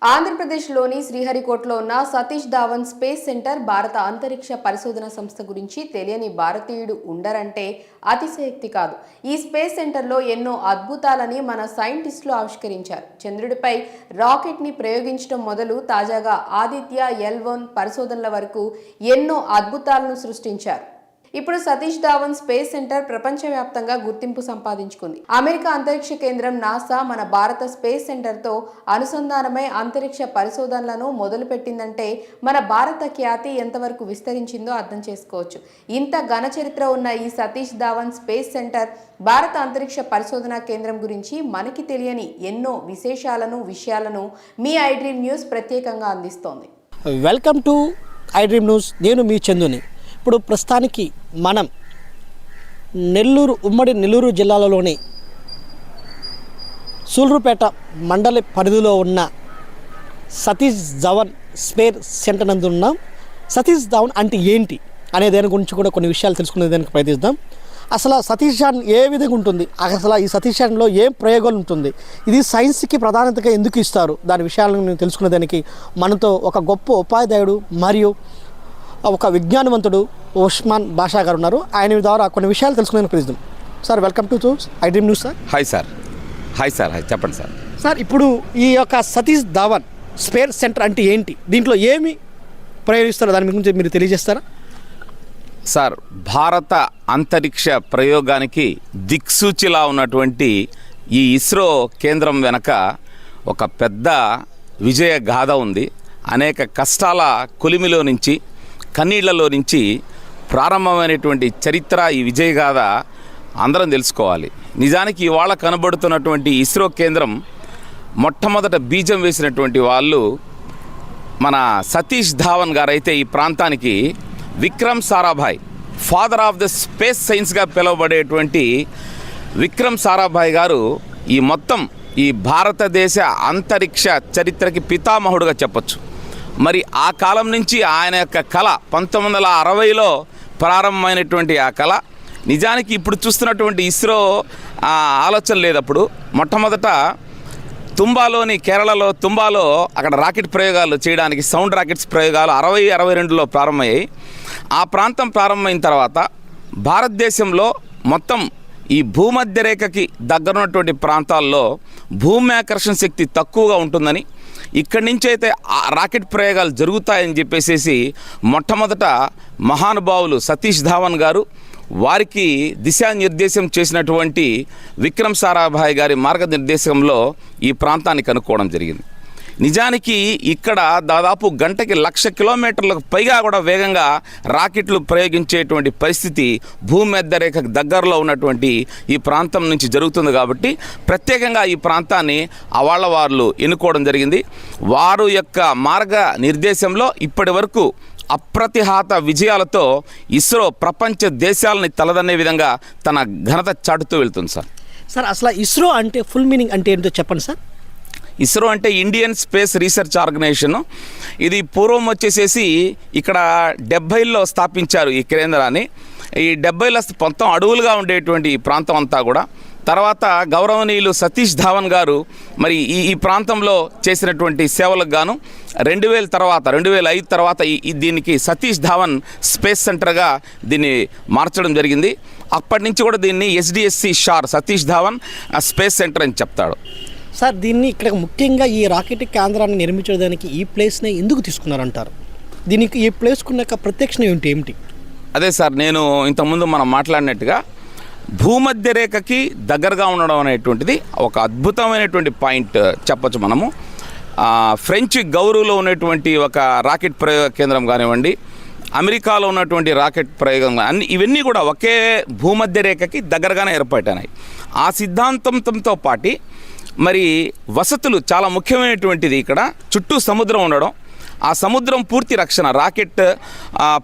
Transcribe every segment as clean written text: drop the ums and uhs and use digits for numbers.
ఆంధ్రప్రదేశ్లోని శ్రీహరికోటలో ఉన్న Satish Dhawan space centre భారత అంతరిక్ష పరిశోధన సంస్థ గురించి తెలియని భారతీయుడు ఉండరంటే అతిశయోక్తి కాదు. ఈ స్పేస్ సెంటర్లో ఎన్నో అద్భుతాలని మన సైంటిస్టులు ఆవిష్కరించారు. చంద్రుడిపై రాకెట్ని ప్రయోగించడం మొదలు తాజాగా ఆదిత్య L1 పరిశోధనల వరకు ఎన్నో అద్భుతాలను సృష్టించారు. ఇప్పుడు సతీష్ ధావన్ స్పేస్ సెంటర్ ప్రపంచవ్యాప్తంగా గుర్తింపు సంపాదించుకుంది. అమెరికా అంతరిక్ష కేంద్రం నాసా మన భారత స్పేస్ సెంటర్తో అనుసంధానమై అంతరిక్ష పరిశోధనలను మొదలుపెట్టిందంటే మన భారత ఖ్యాతి ఎంతవరకు విస్తరించిందో అర్థం చేసుకోవచ్చు. ఇంత ఘన చరిత్ర ఉన్న ఈ సతీష్ ధావన్ స్పేస్ సెంటర్ భారత అంతరిక్ష పరిశోధన కేంద్రం గురించి మనకి తెలియని ఎన్నో విషయాలను మీ ఐడ్రీమ్ న్యూస్ ప్రత్యేకంగా అందిస్తోంది. Welcome to iDream news. నేను మీ చందుని. ఇప్పుడు ప్రస్తుతానికి మనం ఉమ్మడి నెల్లూరు జిల్లాలోని సూళ్లూరుపేట మండల పరిధిలో ఉన్న సతీష్ ధావన్ స్పేస్ సెంటర్ నందు ఉన్నాం. సతీష్ ధావన్ అంటే ఏంటి అనే దాని గురించి కూడా కొన్ని విషయాలు తెలుసుకునే దానికి ప్రయత్నిద్దాం. అసలు సతీష్ ధావన్ ఏ విధంగా ఉంటుంది, అసలు ఈ సతీష్ ధావన్లో ఏం ప్రయోగాలు ఉంటుంది, ఇది సైన్స్కి ప్రాధాన్యతగా ఎందుకు ఇస్తారు, దాని విషయాలను తెలుసుకునే దానికి మనతో ఒక గొప్ప ఉపాధ్యాయుడు మరియు ఒక విజ్ఞానవంతుడు ఉస్మాన్ బాషా గారు ఉన్నారు. ఆయన ద్వారా కొన్ని విషయాలు తెలుసుకునే ప్రయత్నిద్దాం. Sir, welcome to iDream news. Sir hi sir. చెప్పండి సార్. సార్, ఇప్పుడు ఈ యొక్క సతీష్ ధావన్ స్పేస్ సెంటర్ అంటే ఏంటి, దీంట్లో ఏమి ప్రయోగిస్తారో దాని గురించి మీరు తెలియజేస్తారా? సార్, భారత అంతరిక్ష ప్రయోగానికి దిక్సూచిలా ఉన్నటువంటి ఈ ఇస్రో కేంద్రం వెనక ఒక పెద్ద విజయ గాథ ఉంది. అనేక కష్టాల కొలిమిలో నుంచి, కన్నీళ్లలో నుంచి ప్రారంభమైనటువంటి చరిత్ర ఈ విజయగాథ అందరం తెలుసుకోవాలి. నిజానికి ఇవాళ కనబడుతున్నటువంటి ఇస్రో కేంద్రం మొట్టమొదట బీజం వేసినటువంటి వాళ్ళు మన సతీష్ ధావన్ గారు అయితే ఈ ప్రాంతానికి Vikram Sarabhai, father of the space సైన్స్గా పిలువబడేటువంటి విక్రమ్ సారాభాయ్ గారు ఈ భారతదేశ అంతరిక్ష చరిత్రకి పితామహుడుగా చెప్పచ్చు. మరి ఆ కాలం నుంచి ఆయన యొక్క కళ 1960లో ప్రారంభమైనటువంటి ఆ కళ నిజానికి ఇప్పుడు చూస్తున్నటువంటి ఇస్రో ఆలోచన లేదప్పుడు. మొట్టమొదట కేరళలో తుంబాలో అక్కడ రాకెట్ ప్రయోగాలు చేయడానికి సౌండ్ రాకెట్స్ ప్రయోగాలు 60-62లో ప్రారంభమయ్యాయి. ఆ ప్రాంతం ప్రారంభమైన తర్వాత భారతదేశంలో మొత్తం ఈ భూమధ్య రేఖకి దగ్గరున్నటువంటి ప్రాంతాల్లో భూమి ఆకర్షణ శక్తి తక్కువగా ఉంటుందని, ఇక్కడి నుంచి అయితే రాకెట్ ప్రయోగాలు జరుగుతాయని చెప్పేసి మొట్టమొదట మహానుభావులు సతీష్ ధావన్ గారు వారికి దిశానిర్దేశం చేసినటువంటి విక్రమ్ సారాభాయ్ గారి మార్గనిర్దేశంలో ఈ ప్రాంతాన్ని కనుక్కోవడం జరిగింది. నిజానికి ఇక్కడ దాదాపు గంటకి 1,00,000 కిలోమీటర్లకు పైగా కూడా వేగంగా రాకెట్లు ప్రయోగించేటువంటి పరిస్థితి భూమి మధ్య రేఖకు దగ్గరలో ఉన్నటువంటి ఈ ప్రాంతం నుంచి జరుగుతుంది. కాబట్టి ప్రత్యేకంగా ఈ ప్రాంతాన్ని వాళ్ళు ఎన్నుకోవడం జరిగింది. వారు యొక్క మార్గ నిర్దేశంలో ఇప్పటి వరకు అప్రతిహత విజయాలతో ఇస్రో ప్రపంచ దేశాలని తలదన్నే విధంగా తన ఘనత చాటుతూ వెళ్తుంది. సార్, అసలు ఇస్రో అంటే ఫుల్ మీనింగ్ అంటే ఏంటో చెప్పండి సార్. ఇస్రో అంటే ఇండియన్ స్పేస్ రీసెర్చ్ ఆర్గనైజేషన్. ఇది పూర్వం వచ్చేసేసి ఇక్కడ 70లో స్థాపించారు ఈ కేంద్రాన్ని. ఈ 70లో మొత్తం అడవులుగా ఉండేటువంటి ఈ ప్రాంతం అంతా కూడా తర్వాత గౌరవనీయులు సతీష్ ధావన్ గారు మరి ఈ ప్రాంతంలో చేసినటువంటి సేవలకు గాను 2005 తర్వాత దీనికి సతీష్ ధావన్ స్పేస్ సెంటర్గా దీన్ని మార్చడం జరిగింది. అప్పటి నుంచి కూడా దీన్ని SDSC SHAR Satish Dhawan space centre అని చెప్తాడు. సార్, దీన్ని ఇక్కడ ముఖ్యంగా ఈ రాకెట్ కేంద్రాన్ని నిర్మించడానికి ఈ ప్లేస్ని ఎందుకు తీసుకున్నారంటారు? దీనికి ఈ ప్లేస్కున్న ప్రత్యక్షణ ఏమిటి? అదే సార్, నేను ఇంతకుముందు మనం మాట్లాడినట్టుగా భూమధ్య రేఖకి దగ్గరగా ఉండడం అనేటువంటిది ఒక అద్భుతమైనటువంటి పాయింట్ చెప్పచ్చు మనము. ఫ్రెంచ్ గౌరూలో ఉన్నటువంటి ఒక రాకెట్ ప్రయోగ కేంద్రం కానివ్వండి, అమెరికాలో ఉన్నటువంటి రాకెట్ ప్రయోగం ఇవన్నీ కూడా ఒకే భూమధ్య రేఖకి దగ్గరగానే ఏర్పడినాయి. ఆ సిద్ధాంతంతో పాటు మరి వసతులు చాలా ముఖ్యమైనటువంటిది. ఇక్కడ చుట్టూ సముద్రం ఉండడం, ఆ సముద్రం పూర్తి రక్షణ, రాకెట్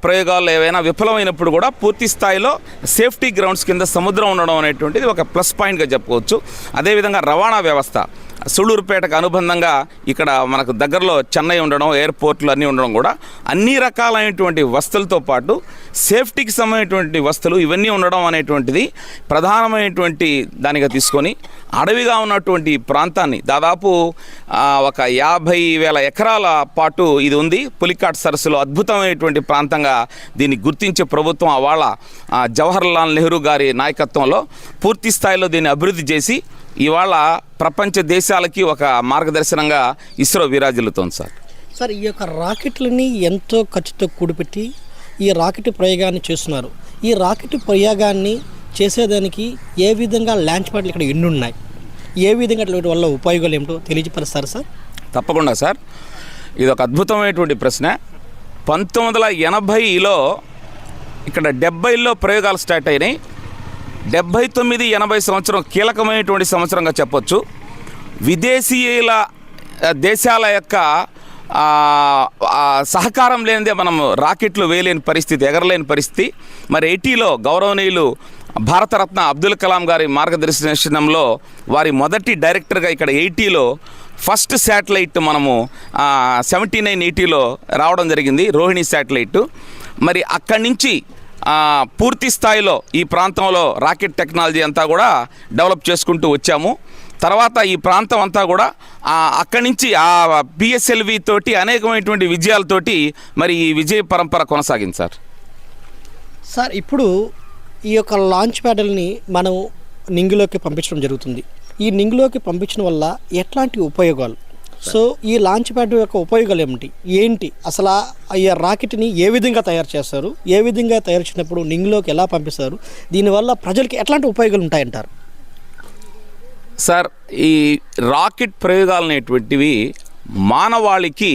ప్రయోగాలు ఏవైనా విఫలమైనప్పుడు కూడా పూర్తి స్థాయిలో సేఫ్టీ గ్రౌండ్స్ కింద సముద్రం ఉండడం అనేటువంటిది ఒక ప్లస్ పాయింట్గా చెప్పుకోవచ్చు. అదేవిధంగా రవాణా వ్యవస్థ, సూళ్ళూరుపేటకు అనుబంధంగా ఇక్కడ మనకు దగ్గరలో చెన్నై ఉండడం, ఎయిర్పోర్ట్లు అన్నీ ఉండడం కూడా అన్ని రకాలైనటువంటి వస్తువులతో పాటు సేఫ్టీకి సంబంధించినటువంటి వస్తువులు ఇవన్నీ ఉండడం అనేటువంటిది ప్రధానమైనటువంటి దానిగా తీసుకొని అడవిగా ఉన్నటువంటి ప్రాంతాన్ని దాదాపు ఒక 50,000 ఎకరాల పాటు ఇది ఉంది. పులికాట్ సరస్సులో అద్భుతమైనటువంటి ప్రాంతంగా దీన్ని గుర్తించే ప్రభుత్వం అవాళ జవహర్లాల్ నెహ్రూ గారి నాయకత్వంలో పూర్తి స్థాయిలో దీన్ని అభివృద్ధి చేసి ఇవాళ ప్రపంచ దేశాలకి ఒక మార్గదర్శనంగా ఇస్రో విరాజిల్లుతోంది సార్. సార్, ఈ యొక్క రాకెట్లని ఎంతో ఖర్చుతో కూడిపెట్టి ఈ రాకెట్ ప్రయోగాన్ని చేస్తున్నారు. ఈ రాకెట్ ప్రయోగాన్ని చేసేదానికి ఏ విధంగా లాంచ్ ప్యాడ్లు ఇక్కడ ఎన్ని ఉన్నాయి, ఏ విధంగా వాటి వల్ల ఉపయోగాలు ఏమిటో తెలియజేస్తారు సార్? తప్పకుండా సార్, ఇది ఒక అద్భుతమైనటువంటి ప్రశ్న. 1980లో ఇక్కడ 70లో ప్రయోగాలు స్టార్ట్ అయినాయి. 79-80 సంవత్సరం కీలకమైనటువంటి సంవత్సరంగా చెప్పొచ్చు. విదేశీయుల దేశాల యొక్క సహకారం లేనిదే మనం రాకెట్లు వేయలేని పరిస్థితి, ఎగరలేని పరిస్థితి. మరి 80లో గౌరవనీయులు భారతరత్న అబ్దుల్ కలాం గారి మార్గదర్శనంలో వారి మొదటి డైరెక్టర్గా ఇక్కడ 80లో ఫస్ట్ శాటిలైట్ మనము 79-80లో రావడం జరిగింది, రోహిణి శాటిలైట్. మరి అక్కడి నుంచి పూర్తి స్థాయిలో ఈ ప్రాంతంలో రాకెట్ టెక్నాలజీ అంతా కూడా డెవలప్ చేసుకుంటూ వచ్చాము. తర్వాత ఈ ప్రాంతం అంతా కూడా అక్కడి నుంచి PSLV తోటి అనేకమైనటువంటి విజయాలతోటి మరి ఈ విజయ పరంపర కొనసాగింది సార్. సార్, ఇప్పుడు ఈ యొక్క లాంచ్ ప్యాడ్ని మనం నింగిలోకి పంపించడం జరుగుతుంది. ఈ నింగిలోకి పంపించడం వల్ల ఎట్లాంటి ఉపయోగాలు, సో ఈ లాంచ్ ప్యాడ్ యొక్క ఉపయోగాలు ఏంటి అసలు, ఈ రాకెట్ని ఏ విధంగా తయారు చేస్తారు, ఏ విధంగా తయారు చేసినప్పుడు నింగిలోకి ఎలా పంపిస్తారు, దీనివల్ల ప్రజలకి ఎట్లాంటి ఉపయోగాలు ఉంటాయంటారు? సార్, ఈ రాకెట్ ప్రయోగాలు అనేటువంటివి మానవాళికి,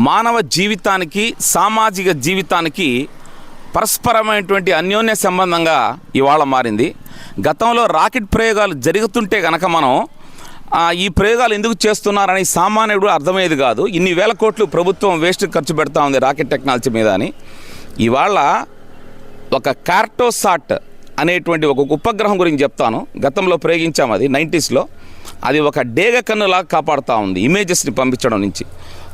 మానవ జీవితానికి, సామాజిక జీవితానికి పరస్పరమైనటువంటి అన్యోన్య సంబంధంగా ఇవాళ మారింది. గతంలో రాకెట్ ప్రయోగాలు జరుగుతుంటే కనుక మనం ఈ ప్రయోగాలు ఎందుకు చేస్తున్నారని సామాన్యుడు అర్థమయ్యేది కాదు. ఇన్ని వేల కోట్లు ప్రభుత్వం వేస్ట్ ఖర్చు పెడతా ఉంది రాకెట్ టెక్నాలజీ మీద అని. ఇవాళ ఒక కార్టోసాట్ అనేటువంటి ఒక ఉపగ్రహం గురించి చెప్తాను. గతంలో ప్రయోగించాము, అది 90స్లో. అది ఒక డేగ కన్నులాగా కాపాడుతూ ఉంది ఇమేజెస్ని పంపించడం నుంచి.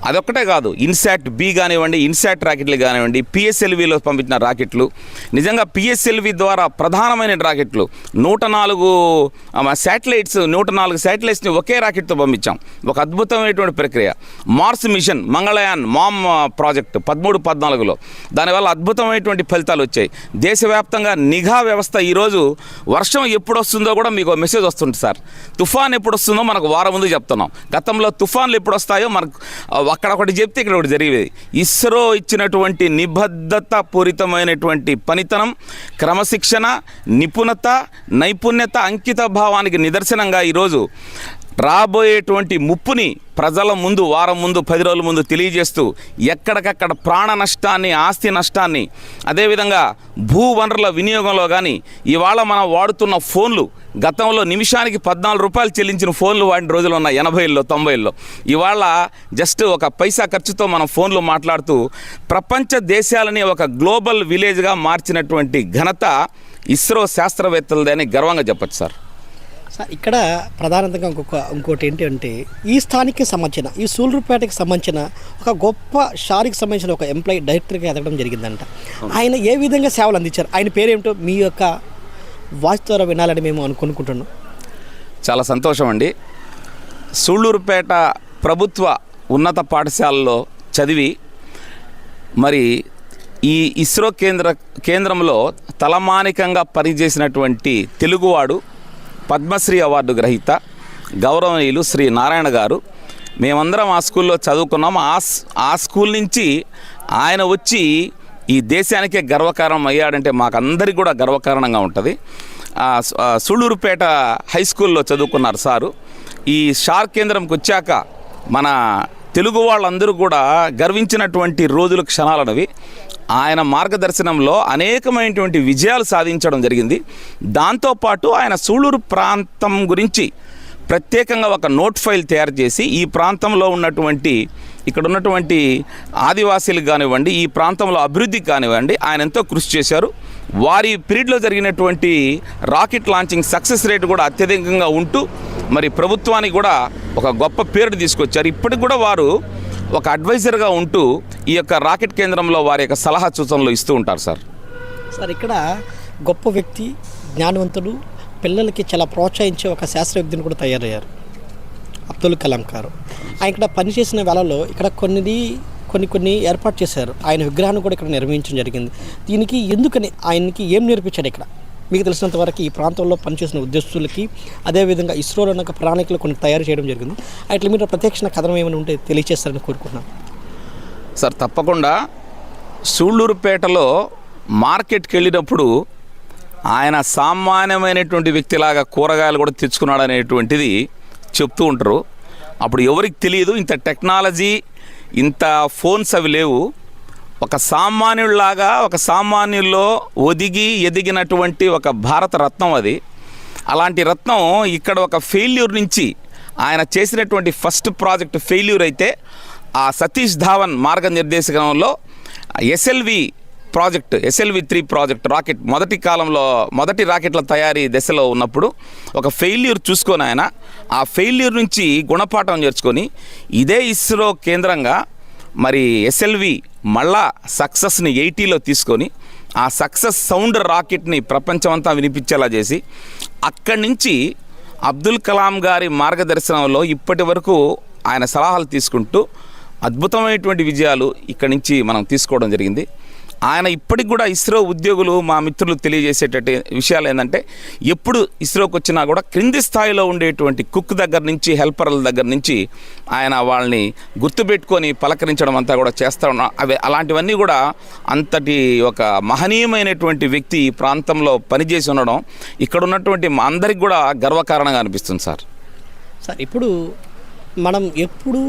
అదొక్కటే కాదు, ఇన్సాట్ బి కానివ్వండి, ఇన్సాట్ రాకెట్లు కానివ్వండి, PSLVలో పంపించిన రాకెట్లు, నిజంగా PSLV ద్వారా ప్రధానమైన రాకెట్లు 104 శాటిలైట్స్, 104 శాటిలైట్స్ని ఒకే రాకెట్తో పంపించాం. ఒక అద్భుతమైనటువంటి ప్రక్రియ. Mars mission, Mangalyaan MOM project 13-14లో దానివల్ల అద్భుతమైనటువంటి ఫలితాలు వచ్చాయి. దేశవ్యాప్తంగా నిఘా వ్యవస్థ, ఈరోజు వర్షం ఎప్పుడు వస్తుందో కూడా మీకు మెసేజ్ వస్తుంది సార్. తుఫాన్ ఎప్పుడు వస్తుందో మనకు వారం ముందు చెప్తున్నాం. గతంలో తుఫాన్లు ఎప్పుడు వస్తాయో మనకు అక్కడ ఒకటి చెప్తే ఇక్కడ ఒకటి జరిగేది. ఇస్రో ఇచ్చినటువంటి నిబద్ధత పూరితమైనటువంటి పనితనం, క్రమశిక్షణ, నిపుణత, నైపుణ్యత, అంకిత భావానికి నిదర్శనంగా ఈరోజు రాబోయేటువంటి ముప్పుని ప్రజల ముందు వారం ముందు, 10 రోజుల ముందు తెలియజేస్తూ ఎక్కడికక్కడ ప్రాణ నష్టాన్ని, ఆస్తి నష్టాన్ని, అదేవిధంగా భూ వనరుల వినియోగంలో కానీ ఇవాళ మనం వాడుతున్న ఫోన్లు, గతంలో నిమిషానికి 14 రూపాయలు చెల్లించిన ఫోన్లు వాడిన రోజులు ఉన్నాయి 80లో 90లో. ఇవాళ జస్ట్ ఒక పైసా ఖర్చుతో మనం ఫోన్లు మాట్లాడుతూ ప్రపంచ దేశాలని ఒక గ్లోబల్ విలేజ్గా మార్చినటువంటి ఘనత ఇస్రో శాస్త్రవేత్తలదని గర్వంగా చెప్పచ్చు సార్. సార్, ఇక్కడ ప్రధానంగా ఇంకోటి ఏంటి అంటే, ఈ స్థానిక సంబంధించిన, ఈ సూళ్ళూరుపేటకి సంబంధించిన ఒక గొప్ప షార్కి సంబంధించిన ఒక ఎంప్లాయీ డైరెక్టర్గా ఎదగడం జరిగిందంట. ఆయన ఏ విధంగా సేవలు అందించారు, ఆయన పేరేమిటో మీ యొక్క వాయిస్ ద్వారా వినాలని మేము అనుకుంటున్నాం. చాలా సంతోషం అండి. సూళ్ళూరుపేట ప్రభుత్వ ఉన్నత పాఠశాలలో చదివి మరి ఈ ఇస్రో కేంద్రంలో తలమానికంగా పనిచేసినటువంటి తెలుగువాడు, పద్మశ్రీ అవార్డు గ్రహీత గౌరవనీయులు శ్రీ నారాయణ గారు. మేమందరం ఆ స్కూల్లో చదువుకున్నాం. ఆ స్కూల్ నుంచి ఆయన వచ్చి ఈ దేశానికే గర్వకారణం అయ్యాడంటే మాకందరికి కూడా గర్వకారణంగా ఉంటుంది. సూళ్ళూరుపేట హై స్కూల్లో చదువుకున్నారు సారు. ఈ షార్ కేంద్రంకి వచ్చాక మన తెలుగు వాళ్ళందరూ కూడా గర్వించినటువంటి రోజులు, క్షణాలనవి. ఆయన మార్గదర్శనంలో అనేకమైనటువంటి విజయాలు సాధించడం జరిగింది. దాంతోపాటు ఆయన సూళ్ళూరు ప్రాంతం గురించి ప్రత్యేకంగా ఒక నోట్ ఫైల్ తయారు చేసి ఈ ప్రాంతంలో ఉన్నటువంటి, ఇక్కడ ఉన్నటువంటి ఆదివాసీలకు కానివ్వండి, ఈ ప్రాంతంలో అభివృద్ధికి కానివ్వండి ఆయన ఎంతో కృషి చేశారు. వారి పీరియడ్లో జరిగినటువంటి రాకెట్ లాంచింగ్ సక్సెస్ రేట్ కూడా అత్యధికంగా ఉంటూ మరి ప్రభుత్వానికి కూడా ఒక గొప్ప పేరుని తీసుకొచ్చారు. ఇప్పటికి కూడా వారు ఒక అడ్వైజర్గా ఉంటూ ఈ యొక్క రాకెట్ కేంద్రంలో వారి యొక్క సలహా సూచనలు ఇస్తూ ఉంటారు సార్. సార్ ఇక్కడ గొప్ప వ్యక్తి, జ్ఞానవంతుడు, పిల్లలకి చాలా ప్రోత్సహించే ఒక శాస్త్రవేత్తని కూడా తయారయ్యారు అబ్దుల్ కలాం గారు. ఆయన ఇక్కడ పనిచేసిన వేళలో ఇక్కడ కొన్ని ఏర్పాటు చేశారు. ఆయన విగ్రహాన్ని కూడా ఇక్కడ నిర్వహించడం జరిగింది. దీనికి ఎందుకని, ఆయనకి ఏం నేర్పించాడు ఇక్కడ? మీకు తెలిసినంత వరకు ఈ ప్రాంతంలో పనిచేసిన ఉద్యోగస్తులకి, అదేవిధంగా ఇస్రోలో ఉన్న ప్రణాళికలు కొన్ని తయారు చేయడం జరిగింది. అట్లా మీరు ప్రత్యక్ష కథనం ఏమైనా ఉంటే తెలియజేస్తారని కోరుకుంటున్నాను. సార్ తప్పకుండా. సూళ్ళూరుపేటలో మార్కెట్కి వెళ్ళినప్పుడు ఆయన సామాన్యమైనటువంటి వ్యక్తిలాగా కూరగాయలు కూడా తెచ్చుకున్నాడు అనేటువంటిది చెప్తూ ఉంటారు. అప్పుడు ఎవరికి తెలియదు, ఇంత టెక్నాలజీ, ఇంత ఫోన్స్ అవి లేవు. ఒక సామాన్యుడిలాగా, ఒక సామాన్యుల్లో ఎదిగినటువంటి ఒక భారత రత్నం అది. అలాంటి రత్నం ఇక్కడ ఒక ఫెయిల్యూర్ నుంచి ఆయన చేసినటువంటి ఫస్ట్ ప్రాజెక్ట్ ఫెయిల్యూర్ అయితే ఆ సతీష్ ధావన్ మార్గనిర్దేశకంలో ఎస్ఎల్వి 3 ప్రాజెక్ట్ రాకెట్ మొదటి రాకెట్ల తయారీ దశలో ఉన్నప్పుడు ఒక ఫెయిల్యూర్ చూసుకొని ఆయన ఆ ఫెయిల్యూర్ నుంచి గుణపాఠం నేర్చుకొని ఇదే ఇస్రో కేంద్రంగా మరి ఎస్ఎల్వి మళ్ళా సక్సెస్ని 80లో తీసుకొని ఆ సక్సెస్ సౌండ్ రాకెట్ని ప్రపంచమంతా వినిపించేలా చేసి అక్కడి నుంచి అబ్దుల్ కలాం గారి మార్గదర్శనంలో ఇప్పటి వరకు ఆయన సలహాలు తీసుకుంటూ అద్భుతమైనటువంటి విజయాలు ఇక్కడి నుంచి మనం తీసుకోవడం జరిగింది. ఆయన ఇప్పటికి కూడా ఇస్రో ఉద్యోగులు, మా మిత్రులు తెలియజేసేటట్టు విషయాలు ఏంటంటే, ఎప్పుడు ఇస్రోకి వచ్చినా కూడా క్రింది స్థాయిలో ఉండేటువంటి కుక్ దగ్గర నుంచి, హెల్పర్ల దగ్గర నుంచి ఆయన వాళ్ళని గుర్తుపెట్టుకొని పలకరించడం అంతా కూడా చేస్తూ ఉన్నా. అలాంటివన్నీ కూడా అంతటి ఒక మహనీయమైనటువంటి వ్యక్తి ఈ ప్రాంతంలో పనిచేసి ఉండడం ఇక్కడ ఉన్నటువంటి మా అందరికి కూడా గర్వకారణంగా అనిపిస్తుంది సార్. సార్ ఇప్పుడు మనం ఎప్పుడు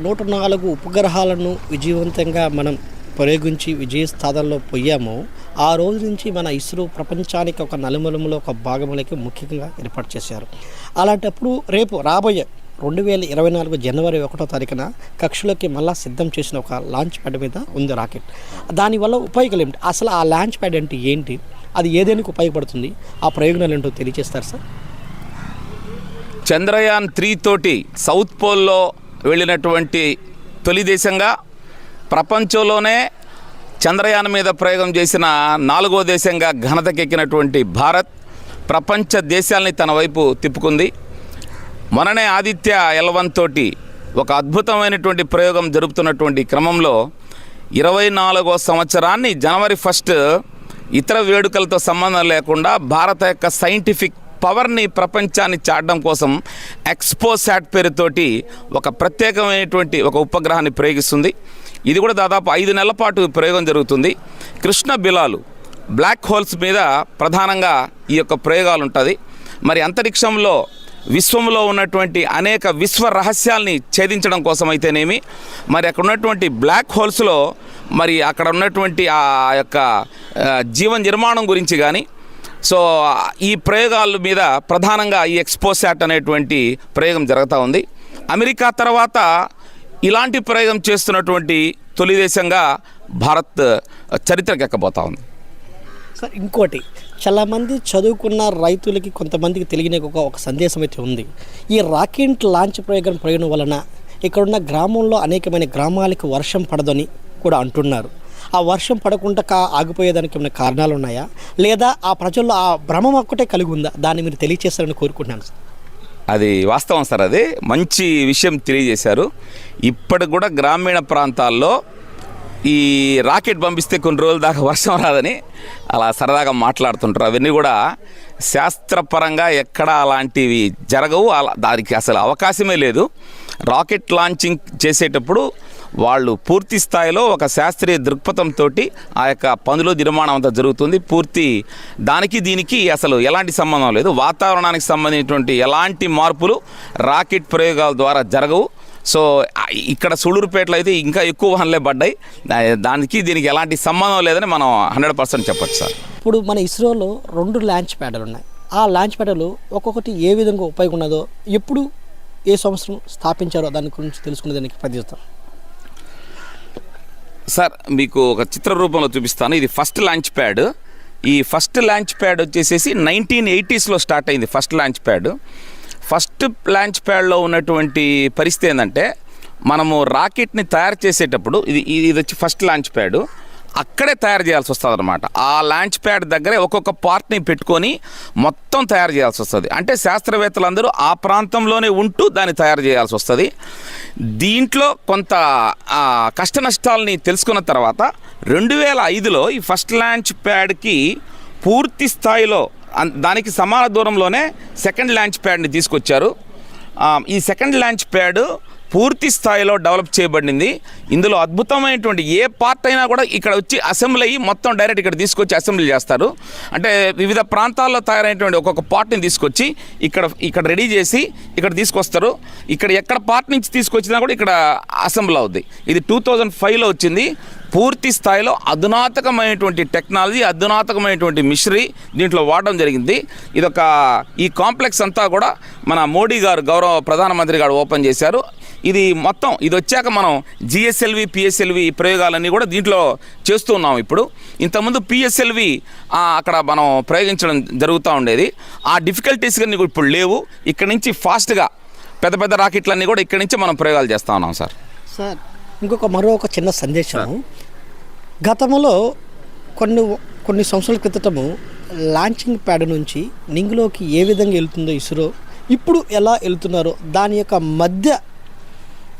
104 ఉపగ్రహాలను విజయవంతంగా మనం ప్రయోగించి విజయ స్థానంలో పోయామో ఆ రోజు నుంచి మన ఇస్రో ప్రపంచానికి ఒక నలుమూలములో ఒక భాగములకి ముఖ్యంగా ఏర్పాటు చేశారు. అలాంటప్పుడు రేపు రాబోయే 2024 జనవరి 1వ తారీఖున కక్షలోకి మళ్ళా సిద్ధం చేసిన ఒక లాంచ్ ప్యాడ్ మీద ఉంది రాకెట్. దానివల్ల ఉపయోగాలు ఏమిటి? అసలు ఆ లాంచ్ ప్యాడ్ అంటే ఏంటి? అది ఏదేనికి ఉపయోగపడుతుంది? ఆ ప్రయోజనాలు ఏంటో తెలియజేస్తారు సార్. చంద్రయాన్ 3 తోటి సౌత్ పోల్లో వెళ్ళినటువంటి తొలి దేశంగా, ప్రపంచంలోనే చంద్రయాన్ మీద ప్రయోగం చేసిన 4వ దేశంగా ఘనతకెక్కినటువంటి భారత్ ప్రపంచ దేశాలని తన వైపు తిప్పుకుంది. మొన్ననే ఆదిత్య L1 తోటి ఒక అద్భుతమైనటువంటి ప్రయోగం జరుపుతున్నటువంటి క్రమంలో 24వ సంవత్సరాన్ని జనవరి 1 ఇతర వేడుకలతో సంబంధం లేకుండా భారత యొక్క సైంటిఫిక్ పవర్ని ప్రపంచాన్ని చాటడం కోసం ఎక్స్పోసాట్ పేరుతోటి ఒక ప్రత్యేకమైనటువంటి ఒక ఉపగ్రహాన్ని ప్రయోగిస్తుంది. ఇది కూడా దాదాపు 5 నెలల పాటు ప్రయోగం జరుగుతుంది. కృష్ణ బిలాలు బ్లాక్ హోల్స్ మీద ప్రధానంగా ఈ యొక్క ప్రయోగాలు ఉంటుంది. మరి అంతరిక్షంలో విశ్వంలో ఉన్నటువంటి అనేక విశ్వ రహస్యాల్ని ఛేదించడం కోసం అయితేనేమి, మరి అక్కడ ఉన్నటువంటి బ్లాక్ హోల్స్లో మరి అక్కడ ఉన్నటువంటి ఆ యొక్క జీవ నిర్మాణం గురించి కానీ, సో ఈ ప్రయోగాల మీద ప్రధానంగా ఈ ఎక్స్పోసాట్ అనేటువంటి ప్రయోగం జరుగుతూ ఉంది. అమెరికా తర్వాత ఇలాంటి ప్రయోగం చేస్తున్నటువంటి తొలి దేశంగా భారత్ చరిత్రకి ఎక్కబోతా ఉంది. సార్ ఇంకోటి, చాలామంది చదువుకున్న రైతులకి కొంతమందికి తెలియని ఒక సందేశం అయితే ఉంది. ఈ రాకెట్ లాంచ్ ప్రయోగం వలన ఇక్కడున్న గ్రామంలో అనేకమైన గ్రామాలకు వర్షం పడదని కూడా అంటున్నారు. ఆ వర్షం పడకుండా ఆగిపోయేదానికి ఏమైనా కారణాలు ఉన్నాయా, లేదా ఆ ప్రజల్లో ఆ భ్రమం ఒక్కటే కలిగి ఉందా? దాన్ని మీరు తెలియజేస్తారని కోరుకుంటున్నాను సార్. అది వాస్తవం సార్, అది మంచి విషయం తెలియజేశారు. ఇప్పటికి కూడా గ్రామీణ ప్రాంతాల్లో ఈ రాకెట్ పంపిస్తే కొన్ని రోజుల దాకా వర్షం రాదని అలా సరదాగా మాట్లాడుతుంటారు. అవన్నీ కూడా శాస్త్రపరంగా ఎక్కడా అలాంటివి జరగవు, దానికి అసలు అవకాశమే లేదు. రాకెట్ లాంచింగ్ చేసేటప్పుడు వాళ్ళు పూర్తి స్థాయిలో ఒక శాస్త్రీయ దృక్పథంతో ఆ యొక్క పనులు నిర్మాణం అంతా జరుగుతుంది. పూర్తి దానికి దీనికి అసలు ఎలాంటి సంబంధం లేదు. వాతావరణానికి సంబంధించినటువంటి ఎలాంటి మార్పులు రాకెట్ ప్రయోగాల ద్వారా జరగవు. సో ఇక్కడ సూళ్ళూరుపేటలో అయితే ఇంకా ఎక్కువ వాహనాలే పడ్డాయి. దానికి దీనికి ఎలాంటి సంబంధం లేదని మనం 100% చెప్పచ్చు సార్. ఇప్పుడు మన ఇస్రోలో 2 లాంచ్ ప్యాడ్లు ఉన్నాయి. ఆ లాంచ్ ప్యాడ్లు ఒక్కొక్కటి ఏ విధంగా ఉపయోగం ఉన్నదో, ఎప్పుడు ఏ సంవత్సరం స్థాపించారో దాని గురించి తెలుసుకునే దానికి ప్రయత్నిస్తాం సార్. మీకు ఒక చిత్ర రూపంలో చూపిస్తాను. ఇది ఫస్ట్ లాంచ్ ప్యాడ్. ఈ ఫస్ట్ లాంచ్ ప్యాడ్ వచ్చేసేసి 1980s స్టార్ట్ అయింది. First launch pad first launch ప్యాడ్లో ఉన్నటువంటి పరిస్థితి ఏంటంటే, మనము రాకెట్ని తయారు చేసేటప్పుడు ఇది వచ్చి ఫస్ట్ లాంచ్ ప్యాడ్, అక్కడే తయారు చేయాల్సి వస్తుంది అనమాట. ఆ లాంచ్ ప్యాడ్ దగ్గరే ఒక్కొక్క పార్ట్ని పెట్టుకొని మొత్తం తయారు చేయాల్సి వస్తుంది. అంటే శాస్త్రవేత్తలందరూ ఆ ప్రాంతంలోనే ఉంటూ దాన్ని తయారు చేయాల్సి వస్తుంది. దీంట్లో కొంత కష్ట నష్టాలని తెలుసుకున్న తర్వాత 2005లో ఈ ఫస్ట్ లాంచ్ ప్యాడ్కి పూర్తి స్థాయిలో దానికి సమాన దూరంలోనే సెకండ్ లాంచ్ ప్యాడ్ని తీసుకొచ్చారు. ఈ సెకండ్ లాంచ్ ప్యాడ్ పూర్తి స్థాయిలో డెవలప్ చేయబడింది. ఇందులో అద్భుతమైనటువంటి ఏ పార్ట్ అయినా కూడా ఇక్కడ వచ్చి అసెంబ్లీ అయ్యి మొత్తం డైరెక్ట్ ఇక్కడ తీసుకొచ్చి అసెంబ్లీ చేస్తారు. అంటే వివిధ ప్రాంతాల్లో తయారైనటువంటి ఒక్కొక్క పార్ట్ని తీసుకొచ్చి ఇక్కడ రెడీ చేసి ఇక్కడ తీసుకొస్తారు. ఇక్కడ ఎక్కడ పార్ట్ నుంచి తీసుకొచ్చినా కూడా ఇక్కడ అసెంబ్లీ అవుద్ది. ఇది 2005లో వచ్చింది. పూర్తి స్థాయిలో అధునాతకమైనటువంటి టెక్నాలజీ, అధునాతకమైనటువంటి మిషనరీ దీంట్లో వాడడం జరిగింది. ఈ కాంప్లెక్స్ అంతా కూడా మన మోడీ గారు, గౌరవ ప్రధానమంత్రి గారు ఓపెన్ చేశారు. ఇది వచ్చాక మనం జిఎస్ఎల్వి, పిఎస్ఎల్వి ప్రయోగాలన్నీ కూడా దీంట్లో చేస్తూ ఉన్నాం. ఇప్పుడు ఇంతకుముందు పిఎస్ఎల్వి అక్కడ మనం ప్రయోగించడం జరుగుతూ ఉండేది. ఆ డిఫికల్టీస్ కానీ ఇప్పుడు లేవు. ఇక్కడి నుంచి ఫాస్ట్గా పెద్ద పెద్ద రాకెట్లన్నీ కూడా ఇక్కడి నుంచి మనం ప్రయోగాలు చేస్తూ ఉన్నాం సార్. మరో ఒక చిన్న సందేశం. గతంలో కొన్ని సంవత్సరాల క్రితము లాంచింగ్ ప్యాడ్ నుంచి నింగిలోకి ఏ విధంగా వెళ్తుందో ఇస్రో, ఇప్పుడు ఎలా వెళ్తున్నారో దాని యొక్క మధ్య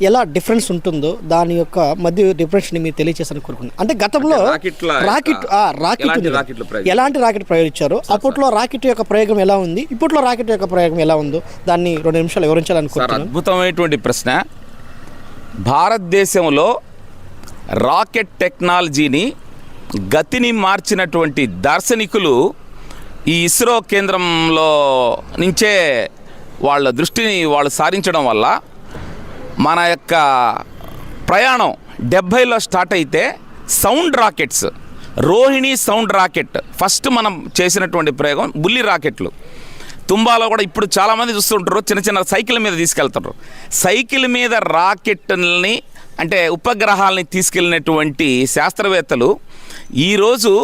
ఎలా డిఫరెన్స్ ఉంటుందో దాని యొక్క మధ్య డిఫరెన్స్ని మీరు తెలియజేసాను కోరుకున్నాను. అంటే గతంలో ఎలాంటి రాకెట్ ప్రయోగించారో, అప్పట్లో రాకెట్ యొక్క ప్రయోగం ఎలా ఉంది, ఇప్పట్లో రాకెట్ యొక్క ప్రయోగం ఎలా ఉందో దాన్ని 2 నిమిషాలు వివరించాలనుకుంటున్నాను. అద్భుతమైనటువంటి ప్రశ్న. భారతదేశంలో రాకెట్ టెక్నాలజీని గతిని మార్చినటువంటి దార్శనికులు ఈ ఇస్రో కేంద్రంలో నుంచే వాళ్ళ దృష్టిని వాళ్ళు సారించడం వల్ల మన యొక్క ప్రయాణం 70లో స్టార్ట్ అయితే sound rockets, Rohini sound rocket first మనం చేసినటువంటి ప్రయోగం. బుల్లి రాకెట్లు తుంబాలో కూడా ఇప్పుడు చాలామంది చూస్తుంటారు, చిన్న చిన్న సైకిల్ మీద తీసుకెళ్తారు. సైకిల్ మీద రాకెట్ని అంటే ఉపగ్రహాలని తీసుకెళ్ళినటువంటి శాస్త్రవేత్తలు ఈరోజు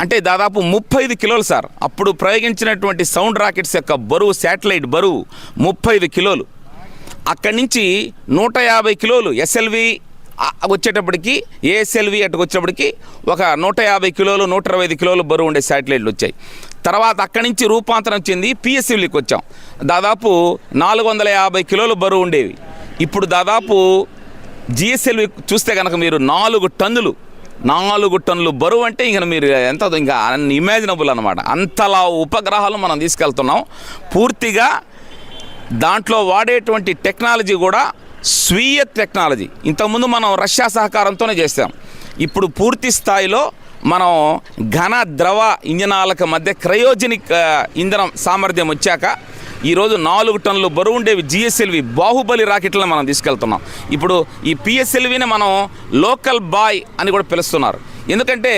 అంటే దాదాపు 35 కిలోలు సార్. అప్పుడు ప్రయోగించినటువంటి సౌండ్ రాకెట్స్ యొక్క బరువు, శాటిలైట్ బరువు 35 కిలోలు. అక్కడి నుంచి 150 కిలోలు ఎస్ఎల్వి వచ్చేటప్పటికి, ఏఎస్ఎల్వి అటుకు వచ్చేటప్పటికి ఒక 150 కిలోలు 125 కిలోలు బరువు ఉండే శాటిలైట్లు వచ్చాయి. తర్వాత అక్కడి నుంచి రూపాంతరం చెంది పిఎస్ఎల్వికి వచ్చాం. దాదాపు 450 కిలోలు బరువు ఉండేవి. ఇప్పుడు దాదాపు జిఎస్ఎల్వి చూస్తే కనుక మీరు 4 టన్నులు బరువు అంటే ఇంకా మీరు ఎంత ఇంకా అన్ఇమాజినబుల్ అనమాట. అంతలా ఉపగ్రహాలు మనం తీసుకెళ్తున్నాం. పూర్తిగా దాంట్లో వాడేటువంటి టెక్నాలజీ కూడా స్వీయ టెక్నాలజీ. ఇంతకుముందు మనం రష్యా సహకారంతోనే చేస్తాం. ఇప్పుడు పూర్తి స్థాయిలో మనం ఘన ద్రవ ఇంజనాలకు మధ్య క్రయోజనిక్ ఇంధనం సామర్థ్యం వచ్చాక ఈరోజు 4 టన్నులు బరువు ఉండేవి జిఎస్ఎల్వి బాహుబలి రాకెట్లను మనం తీసుకెళ్తున్నాం. ఇప్పుడు ఈ పిఎస్ఎల్విని మనం లోకల్ బాయ్ అని కూడా పిలుస్తున్నారు. ఎందుకంటే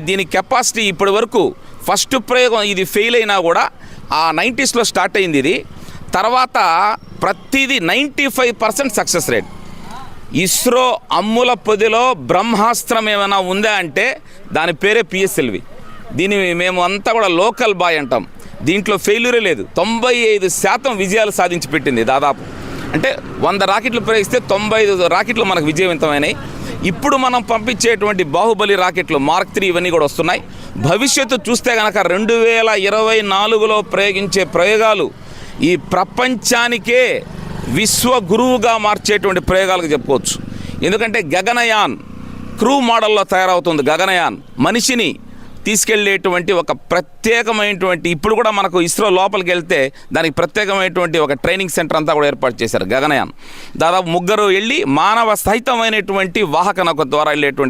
దీని కెపాసిటీ ఇప్పటి వరకు ఫస్ట్ ప్రయోగం ఇది ఫెయిల్ అయినా కూడా ఆ 90sలో స్టార్ట్ అయింది. ఇది తర్వాత ప్రతిదీ 95% సక్సెస్ రేట్. ఇస్రో అమ్ముల పొదిలో బ్రహ్మాస్త్రం ఏమైనా ఉందా అంటే దాని పేరే పిఎస్ఎల్వి. దీన్ని మేము అంతా కూడా లోకల్ బాయ్ అంటాం. దీంట్లో ఫెయిల్యూరే లేదు. 95% విజయాలు సాధించి పెట్టింది. దాదాపు అంటే 100 రాకెట్లు ప్రయోగిస్తే 95 రాకెట్లు మనకు విజయవంతమైనాయి. ఇప్పుడు మనం పంపించేటువంటి బాహుబలి రాకెట్లు మార్క్ 3 ఇవన్నీ కూడా వస్తున్నాయి. భవిష్యత్తు చూస్తే కనుక 2024లో ప్రయోగించే ప్రయోగాలు ఈ ప్రపంచానికే విశ్వ గురువుగా మార్చేటువంటి ప్రయోగాలకు చెప్పుకోవచ్చు. ఎందుకంటే గగనయాన్ క్రూ మోడల్లో తయారవుతుంది. గగనయాన్ మనిషిని తీసుకెళ్లేటువంటి ఒక ప్రత్యేకమైనటువంటి, ఇప్పుడు కూడా మనకు ఇస్రో లోపలికి వెళ్తే దానికి ప్రత్యేకమైనటువంటి ఒక ట్రైనింగ్ సెంటర్ అంతా కూడా ఏర్పాటు చేశారు. గగనయాన్ దాదాపు 3 వెళ్ళి మానవ సహితమైనటువంటి వాహక నౌక ద్వారా వెళ్ళేటువంటి